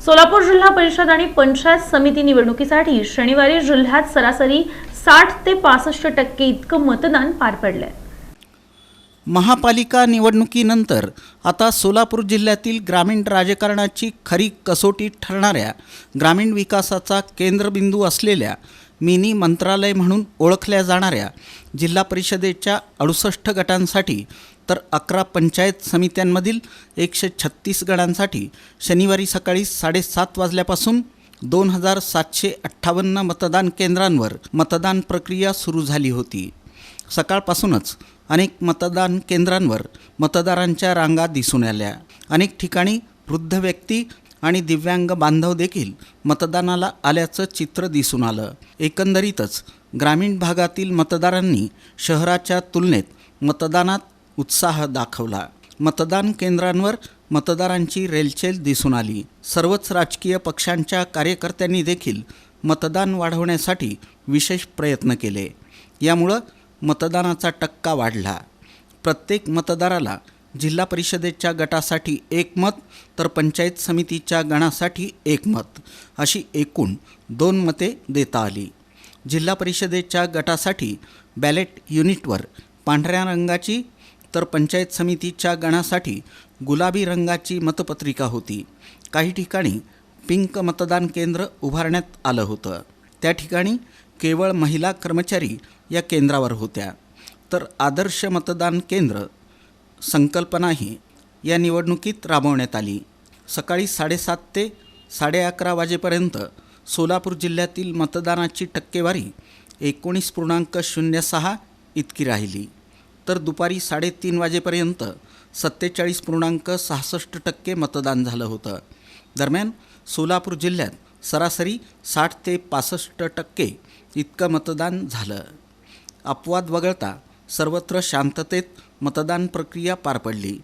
सोलापूर जिल्हा परिषद आणि पंचायत समिती निवडणुकीसाठी शनिवारी जिल्ह्यात सरासरी 60 ते 65% इतकं मतदान पार पडलंय। महापालिका निवडणुकीनंतर आता सोलापूर जिल्ह्यातील ग्रामीण राजकारणाची खरी कसोटी ठरणाऱ्या ग्रामीण विकासाचा केंद्रबिंदू असलेल्या मिनी मंत्रालय म्हणून ओळखल्या जाणाऱ्या जिल्हा परिषदेच्या 68 गटांसाठी तर 11 पंचायत समित्यांमधील 136 गणांसाठी शनिवारी सकाळी 7:30 वाजल्यापासून 2758 मतदान केंद्रांवर मतदान प्रक्रिया सुरू झाली होती। सकाळपासूनच अनेक मतदान केंद्रांवर मतदारांच्या रांगा दिसून आल्या। अनेक ठिकाणी वृद्ध व्यक्ती आणि दिव्यांग बांधव देखील मतदानाला आल्याचं चित्र दिसून आलं। एकंदरीतच ग्रामीण भागातील मतदारांनी शहराच्या तुलनेत मतदानात उत्साह दाखवला। मतदान केंद्रांवर मतदारांची रेलचेल दिसून आली। सर्वच राजकीय पक्षांच्या कार्यकर्त्यांनी देखील मतदान वाढवण्यासाठी विशेष प्रयत्न केले। यामुळे मतदानाचा टक्का वाढला। प्रत्येक मतदाराला जिल्हा परिषदेच्या गटासाठी 1 मत तर पंचायत समितीच्या गणासाठी 1 मत अशी एकूण 2 मते देता आली। जिल्हा परिषदेच्या गटासाठी बॅलेट युनिटवर पांढऱ्या रंगाची तर पंचायत समितीच्या गणासाठी गुलाबी रंगाची मतपत्रिका होती। काही ठिकाणी पिंक मतदान केंद्र उभारण्यात आलं होतं। त्या ठिकाणी केवळ महिला कर्मचारी या केंद्रावर होत्या। तर आदर्श मतदान केंद्र संकल्पनाही या निवडणुकीत राबवण्यात आली। सकाळी 7:30 ते 11:30 वाजेपर्यंत सोलापूर जिल्ह्यातील मतदानाची टक्केवारी 19.06 इतकी राहिली, तर दुपारी 3:30 वाजेपर्यंत 47.66% मतदान झालं होतं। दरम्यान सोलापूर जिल्ह्यात सरासरी 60 ते 65% इतकं मतदान झालं। अपवाद वगळता सर्वत्र शांततेत मतदान प्रक्रिया पार पडली।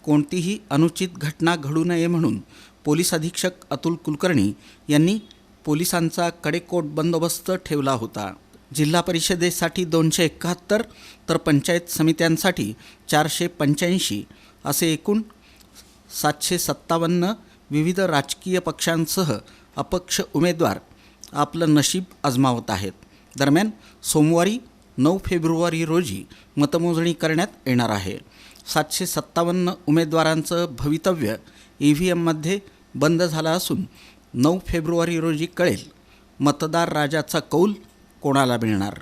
कोणतीही अनुचित घटना घडू नये म्हणून पोलीस अधीक्षक अतुल कुलकर्णी यांनी पोलिसांचा कडेकोट बंदोबस्त ठेवला होता। जिल्हा परिषदेसाठी 271 तर पंचायत समित्यांसाठी 485 असे एकूण 757 विविध राजकीय पक्षांसह अपक्ष उमेदवार आपलं नशीब आजमावत आहेत। दरम्यान सोमवारी 9 फेब्रुवारी रोजी मतमोजणी करण्यात येणार आहे। 757 उमेदवारांचं भवितव्य EVMमध्ये बंद झालं असून 9 फेब्रुवारी रोजी कळेल मतदार राजाचा कौल कोणाला मिळणार।